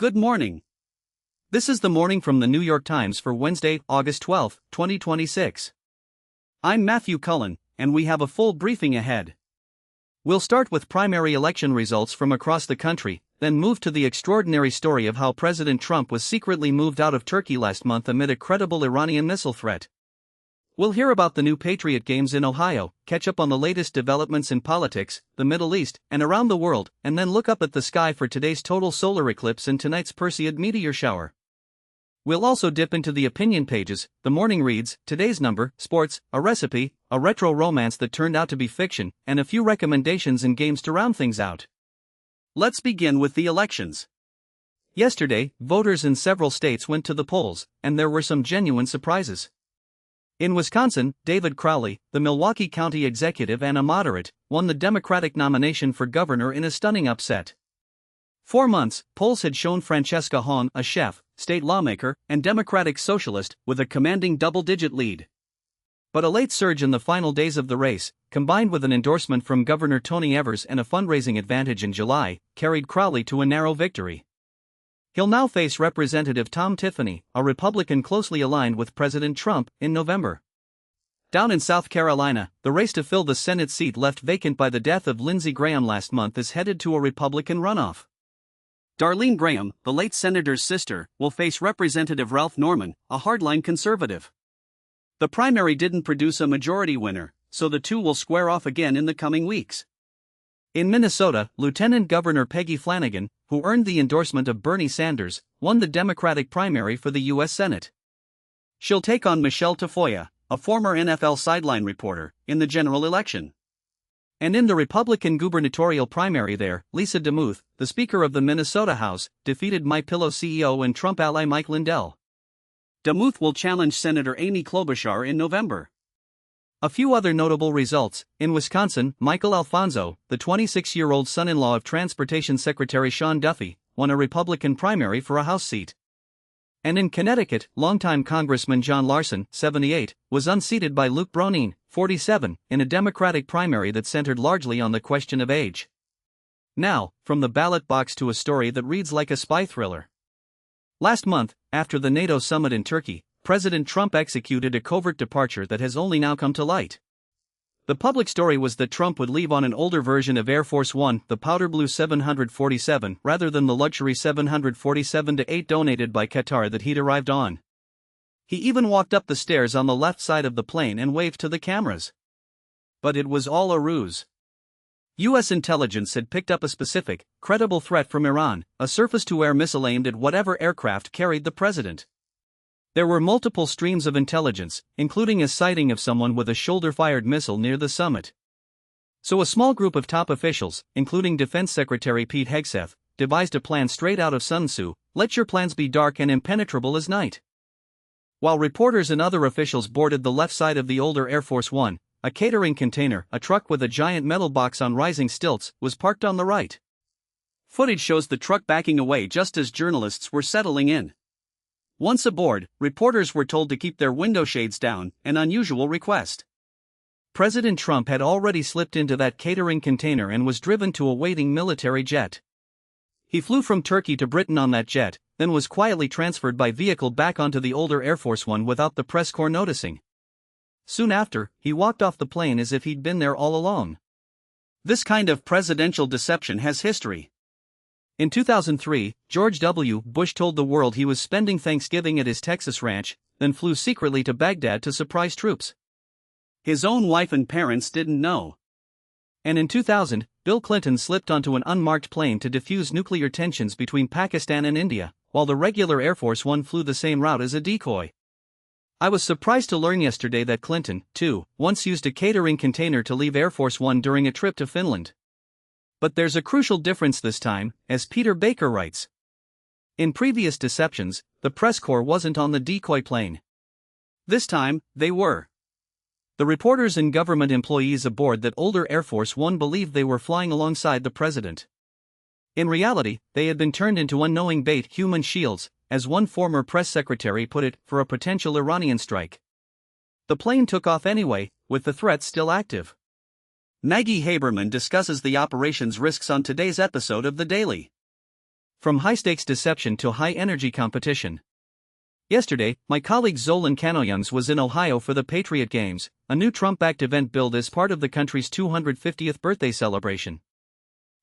Good morning. This is the morning from the New York Times for Wednesday, August 12, 2026. I'm Matthew Cullen, and we have a full briefing ahead. We'll start with primary election results from across the country, then move to the extraordinary story of how President Trump was secretly moved out of Turkey last month amid a credible Iranian missile threat. We'll hear about the new Patriot games in Ohio, catch up on the latest developments in politics, the Middle East, and around the world, and then look up at the sky for today's total solar eclipse and tonight's Perseid meteor shower. We'll also dip into the opinion pages, the morning reads, today's number, sports, a recipe, a retro romance that turned out to be fiction, and a few recommendations and games to round things out. Let's begin with the elections. Yesterday, voters in several states went to the polls, and there were some genuine surprises. In Wisconsin, David Crowley, the Milwaukee County executive and a moderate, won the Democratic nomination for governor in a stunning upset. 4 months, polls had shown Francesca Hahn, a chef, state lawmaker, and Democratic socialist, with a commanding double-digit lead. But a late surge in the final days of the race, combined with an endorsement from Governor Tony Evers and a fundraising advantage in July, carried Crowley to a narrow victory. He'll now face Representative Tom Tiffany, a Republican closely aligned with President Trump, in November. Down in South Carolina, the race to fill the Senate seat left vacant by the death of Lindsey Graham last month is headed to a Republican runoff. Darlene Graham, the late senator's sister, will face Representative Ralph Norman, a hardline conservative. The primary didn't produce a majority winner, so the two will square off again in the coming weeks. In Minnesota, Lieutenant Governor Peggy Flanagan, who earned the endorsement of Bernie Sanders, won the Democratic primary for the U.S. Senate. She'll take on Michelle Tafoya, a former NFL sideline reporter, in the general election. And in the Republican gubernatorial primary there, Lisa DeMuth, the Speaker of the Minnesota House, defeated MyPillow CEO and Trump ally Mike Lindell. DeMuth will challenge Senator Amy Klobuchar in November. A few other notable results. In Wisconsin, Michael Alfonso, the 26-year-old son-in-law of Transportation Secretary Sean Duffy, won a Republican primary for a House seat. And in Connecticut, longtime Congressman John Larson, 78, was unseated by Luke Bronin, 47, in a Democratic primary that centered largely on the question of age. Now, from the ballot box to a story that reads like a spy thriller. Last month, after the NATO summit in Turkey, President Trump executed a covert departure that has only now come to light. The public story was that Trump would leave on an older version of Air Force One, the powder blue 747, rather than the luxury 747-8 donated by Qatar that he'd arrived on. He even walked up the stairs on the left side of the plane and waved to the cameras. But it was all a ruse. U.S. intelligence had picked up a specific, credible threat from Iran, a surface-to-air missile aimed at whatever aircraft carried the president. There were multiple streams of intelligence, including a sighting of someone with a shoulder-fired missile near the summit. So a small group of top officials, including Defense Secretary Pete Hegseth, devised a plan straight out of Sun Tzu: let your plans be dark and impenetrable as night. While reporters and other officials boarded the left side of the older Air Force One, a catering container, a truck with a giant metal box on rising stilts, was parked on the right. Footage shows the truck backing away just as journalists were settling in. Once aboard, reporters were told to keep their window shades down, an unusual request. President Trump had already slipped into that catering container and was driven to a waiting military jet. He flew from Turkey to Britain on that jet, then was quietly transferred by vehicle back onto the older Air Force One without the press corps noticing. Soon after, he walked off the plane as if he'd been there all along. This kind of presidential deception has history. In 2003, George W. Bush told the world he was spending Thanksgiving at his Texas ranch, then flew secretly to Baghdad to surprise troops. His own wife and parents didn't know. And in 2000, Bill Clinton slipped onto an unmarked plane to defuse nuclear tensions between Pakistan and India, while the regular Air Force One flew the same route as a decoy. I was surprised to learn yesterday that Clinton, too, once used a catering container to leave Air Force One during a trip to Finland. But there's a crucial difference this time, as Peter Baker writes. In previous deceptions, the press corps wasn't on the decoy plane. This time, they were. The reporters and government employees aboard that older Air Force One believed they were flying alongside the president. In reality, they had been turned into unknowing bait, human shields, as one former press secretary put it, for a potential Iranian strike. The plane took off anyway, with the threat still active. Maggie Haberman discusses the operation's risks on today's episode of The Daily. From high-stakes deception to high-energy competition. Yesterday, my colleague Zolan Kanoyans was in Ohio for the Patriot Games, a new Trump-backed event billed as part of the country's 250th birthday celebration.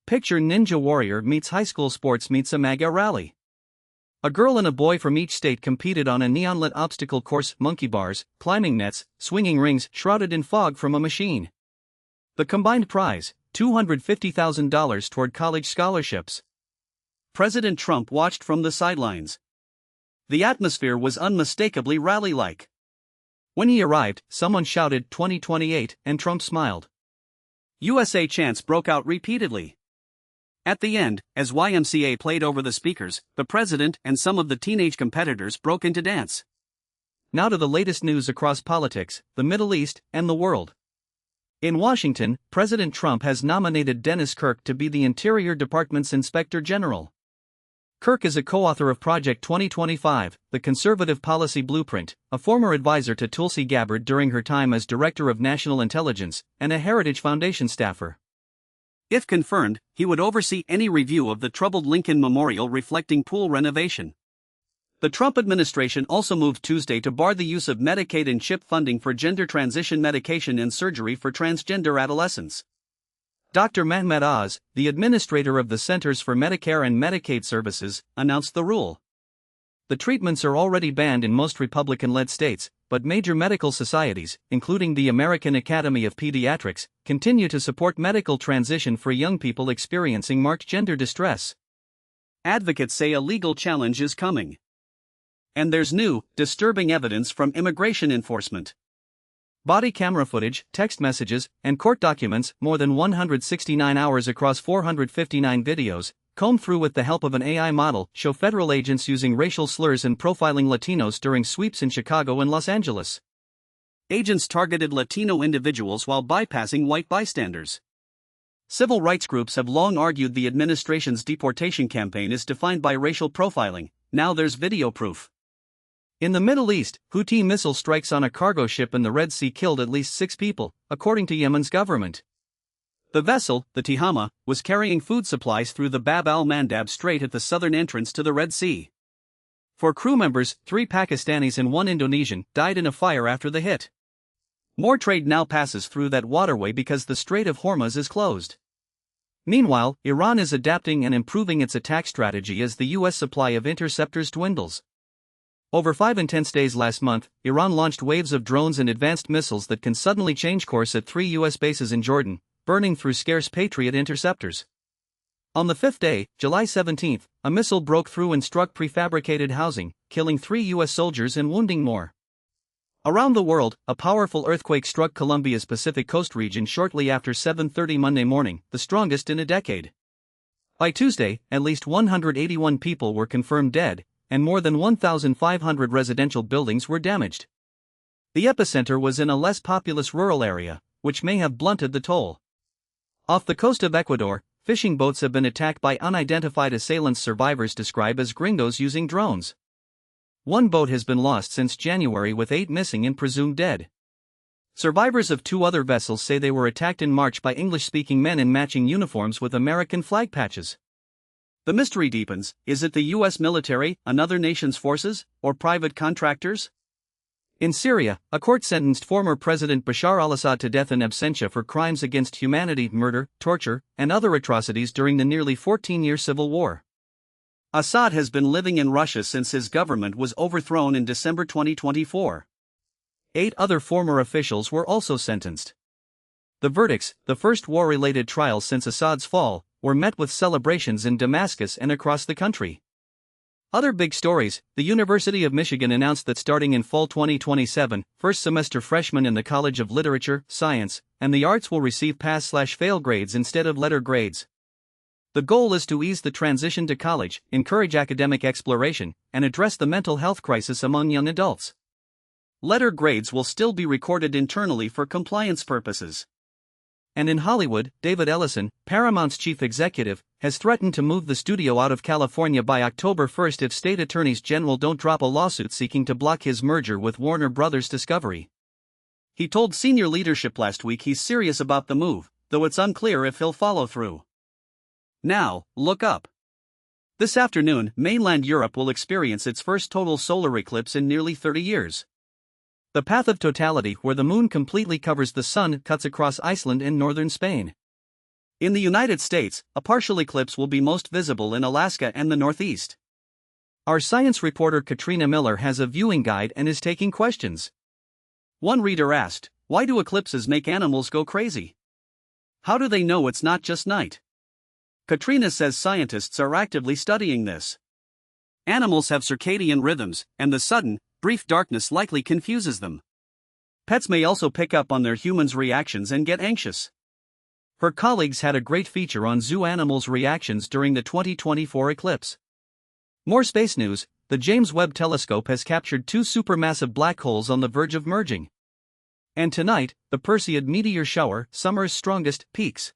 Picture Ninja Warrior meets high school sports meets a MAGA rally. A girl and a boy from each state competed on a neon-lit obstacle course, monkey bars, climbing nets, swinging rings shrouded in fog from a machine. The combined prize, $250,000 toward college scholarships. President Trump watched from the sidelines. The atmosphere was unmistakably rally-like. When he arrived, someone shouted 2028, and Trump smiled. USA chants broke out repeatedly. At the end, as YMCA played over the speakers, the president and some of the teenage competitors broke into dance. Now to the latest news across politics, the Middle East, and the world. In Washington, President Trump has nominated Dennis Kirk to be the Interior Department's Inspector General. Kirk is a co-author of Project 2025, the Conservative Policy Blueprint, a former advisor to Tulsi Gabbard during her time as Director of National Intelligence, and a Heritage Foundation staffer. If confirmed, he would oversee any review of the troubled Lincoln Memorial reflecting pool renovation. The Trump administration also moved Tuesday to bar the use of Medicaid and CHIP funding for gender transition medication and surgery for transgender adolescents. Dr. Mehmet Oz, the administrator of the Centers for Medicare and Medicaid Services, announced the rule. The treatments are already banned in most Republican-led states, but major medical societies, including the American Academy of Pediatrics, continue to support medical transition for young people experiencing marked gender distress. Advocates say a legal challenge is coming. And there's new, disturbing evidence from immigration enforcement. Body camera footage, text messages, and court documents, more than 169 hours across 459 videos, combed through with the help of an AI model, show federal agents using racial slurs and profiling Latinos during sweeps in Chicago and Los Angeles. Agents targeted Latino individuals while bypassing white bystanders. Civil rights groups have long argued the administration's deportation campaign is defined by racial profiling. Now there's video proof. In the Middle East, Houthi missile strikes on a cargo ship in the Red Sea killed at least 6 people, according to Yemen's government. The vessel, the Tihama, was carrying food supplies through the Bab al-Mandab Strait at the southern entrance to the Red Sea. 4 crew members, 3 Pakistanis and 1 Indonesian, died in a fire after the hit. More trade now passes through that waterway because the Strait of Hormuz is closed. Meanwhile, Iran is adapting and improving its attack strategy as the U.S. supply of interceptors dwindles. Over 5 intense days last month, Iran launched waves of drones and advanced missiles that can suddenly change course at 3 U.S. bases in Jordan, burning through scarce Patriot interceptors. On the 5th day, July 17, a missile broke through and struck prefabricated housing, killing 3 U.S. soldiers and wounding more. Around the world, a powerful earthquake struck Colombia's Pacific Coast region shortly after 7:30 Monday morning, the strongest in a decade. By Tuesday, at least 181 people were confirmed dead, and more than 1,500 residential buildings were damaged. The epicenter was in a less populous rural area, which may have blunted the toll. Off the coast of Ecuador, fishing boats have been attacked by unidentified assailants survivors describe as gringos using drones. 1 boat has been lost since January with 8 missing and presumed dead. Survivors of 2 other vessels say they were attacked in March by English-speaking men in matching uniforms with American flag patches. The mystery deepens. Is it the U.S. military, another nation's forces, or private contractors? In Syria, a court sentenced former President Bashar al-Assad to death in absentia for crimes against humanity, murder, torture, and other atrocities during the nearly 14-year civil war. Assad has been living in Russia since his government was overthrown in December 2024. 8 other former officials were also sentenced. The verdicts, the first war-related trials since Assad's fall, were met with celebrations in Damascus and across the country. Other big stories: the University of Michigan announced that starting in fall 2027, first-semester freshmen in the College of Literature, Science, and the Arts will receive pass/fail grades instead of letter grades. The goal is to ease the transition to college, encourage academic exploration, and address the mental health crisis among young adults. Letter grades will still be recorded internally for compliance purposes. And in Hollywood, David Ellison, Paramount's chief executive, has threatened to move the studio out of California by October 1 if state attorneys general don't drop a lawsuit seeking to block his merger with Warner Bros. Discovery. He told senior leadership last week he's serious about the move, though it's unclear if he'll follow through. Now, look up. This afternoon, mainland Europe will experience its first total solar eclipse in nearly 30 years. The path of totality, where the moon completely covers the sun, cuts across Iceland and northern Spain. In the United States, a partial eclipse will be most visible in Alaska and the Northeast. Our science reporter Katrina Miller has a viewing guide and is taking questions. One reader asked, "Why do eclipses make animals go crazy? How do they know it's not just night?" Katrina says scientists are actively studying this. Animals have circadian rhythms, and the sudden, brief darkness likely confuses them. Pets may also pick up on their humans' reactions and get anxious. Her colleagues had a great feature on zoo animals' reactions during the 2024 eclipse. More space news: the James Webb Telescope has captured two supermassive black holes on the verge of merging. And tonight, the Perseid meteor shower, summer's strongest, peaks.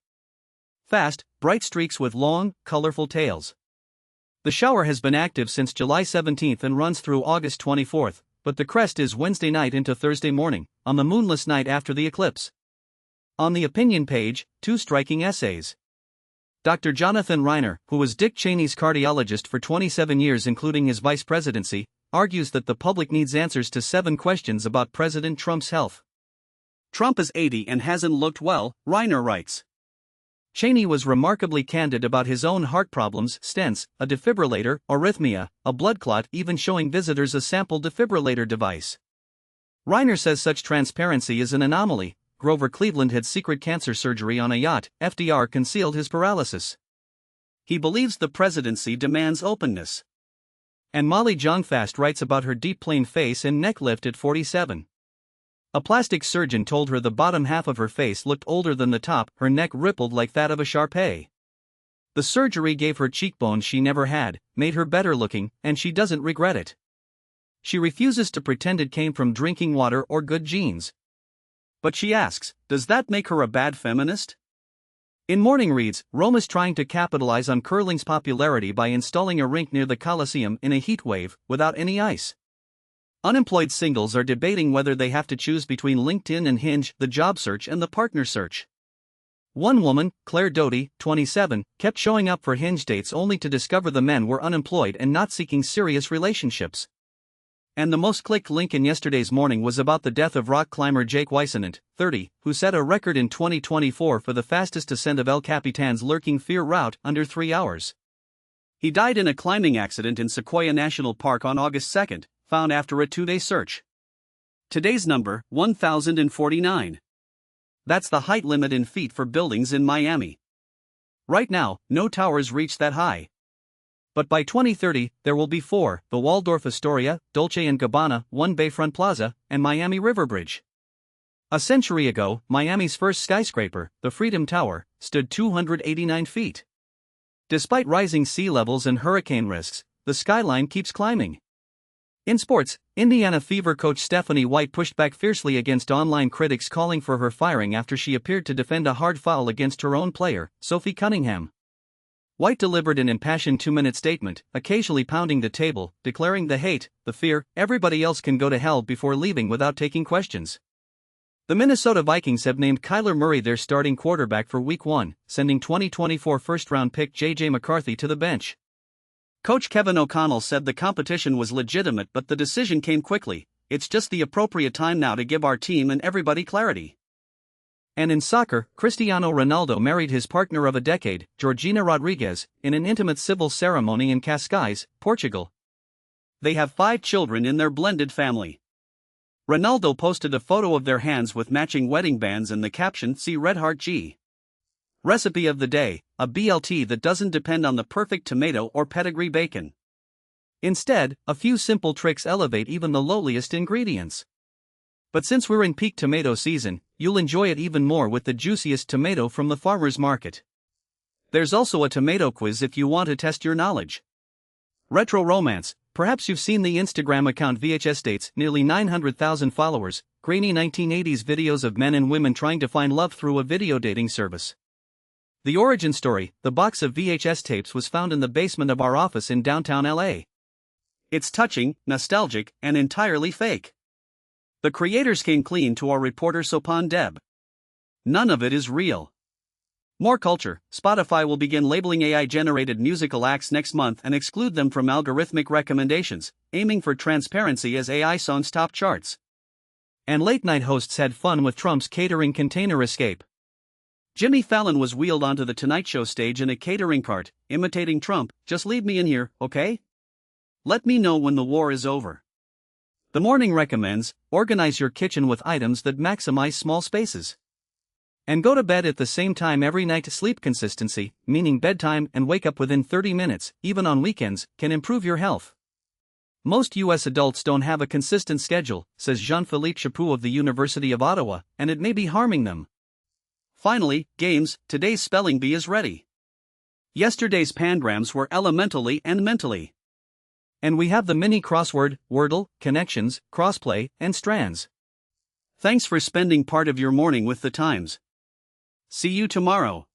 Fast, bright streaks with long, colorful tails. The shower has been active since July 17 and runs through August 24, but the crest is Wednesday night into Thursday morning, on the moonless night after the eclipse. On the opinion page, two striking essays. Dr. Jonathan Reiner, who was Dick Cheney's cardiologist for 27 years including his vice presidency, argues that the public needs answers to 7 questions about President Trump's health. Trump is 80 and hasn't looked well, Reiner writes. Cheney was remarkably candid about his own heart problems, stents, a defibrillator, arrhythmia, a blood clot, even showing visitors a sample defibrillator device. Reiner says such transparency is an anomaly. Grover Cleveland had secret cancer surgery on a yacht, FDR concealed his paralysis. He believes the presidency demands openness. And Molly Jong-Fast writes about her deep plain face and neck lift at 47. A plastic surgeon told her the bottom half of her face looked older than the top, her neck rippled like that of a Shar-Pei. The surgery gave her cheekbones she never had, made her better looking, and she doesn't regret it. She refuses to pretend it came from drinking water or good genes. But she asks, does that make her a bad feminist? In Morning Reads, Rome is trying to capitalize on curling's popularity by installing a rink near the Colosseum in a heat wave, without any ice. Unemployed singles are debating whether they have to choose between LinkedIn and Hinge, the job search and the partner search. One woman, Claire Doty, 27, kept showing up for Hinge dates only to discover the men were unemployed and not seeking serious relationships. And the most clicked link in yesterday's morning was about the death of rock climber Jake Weissenant, 30, who set a record in 2024 for the fastest ascent of El Capitan's Lurking Fear route, under 3 hours. He died in a climbing accident in Sequoia National Park on August 2, found after a 2-day search. Today's number, 1,049. That's the height limit in feet for buildings in Miami. Right now, no towers reach that high. But by 2030, there will be 4, the Waldorf Astoria, Dolce & Gabbana, One Bayfront Plaza, and Miami River Bridge. A century ago, Miami's first skyscraper, the Freedom Tower, stood 289 feet. Despite rising sea levels and hurricane risks, the skyline keeps climbing. In sports, Indiana Fever coach Stephanie White pushed back fiercely against online critics calling for her firing after she appeared to defend a hard foul against her own player, Sophie Cunningham. White delivered an impassioned 2-minute statement, occasionally pounding the table, declaring the hate, the fear, everybody else can go to hell before leaving without taking questions. The Minnesota Vikings have named Kyler Murray their starting quarterback for Week 1, sending 2024 first-round pick J.J. McCarthy to the bench. Coach Kevin O'Connell said the competition was legitimate but the decision came quickly. It's just the appropriate time now to give our team and everybody clarity. And in soccer, Cristiano Ronaldo married his partner of a decade, Georgina Rodriguez, in an intimate civil ceremony in Cascais, Portugal. They have 5 children in their blended family. Ronaldo posted a photo of their hands with matching wedding bands and the caption, "See Red Heart G." Recipe of the day, a BLT that doesn't depend on the perfect tomato or pedigree bacon. Instead, a few simple tricks elevate even the lowliest ingredients. But since we're in peak tomato season, you'll enjoy it even more with the juiciest tomato from the farmer's market. There's also a tomato quiz if you want to test your knowledge. Retro Romance, perhaps you've seen the Instagram account VHS Dates, nearly 900,000 followers, grainy 1980s videos of men and women trying to find love through a video dating service. The origin story, the box of VHS tapes was found in the basement of our office in downtown LA. It's touching, nostalgic, and entirely fake. The creators came clean to our reporter Sopan Deb. None of it is real. More culture. Spotify will begin labeling AI-generated musical acts next month and exclude them from algorithmic recommendations, aiming for transparency as AI songs top charts. And late-night hosts had fun with Trump's catering container escape. Jimmy Fallon was wheeled onto the Tonight Show stage in a catering cart, imitating Trump, "Just leave me in here, okay? Let me know when the war is over." The morning recommends, organize your kitchen with items that maximize small spaces. And go to bed at the same time every night. Sleep consistency, meaning bedtime and wake up within 30 minutes, even on weekends, can improve your health. Most U.S. adults don't have a consistent schedule, says Jean-Philippe Chaput of the University of Ottawa, and it may be harming them. Finally, games. Today's spelling bee is ready. Yesterday's pangrams were elementally and mentally. And we have the mini crossword, Wordle, connections, crossplay, and strands. Thanks for spending part of your morning with the Times. See you tomorrow.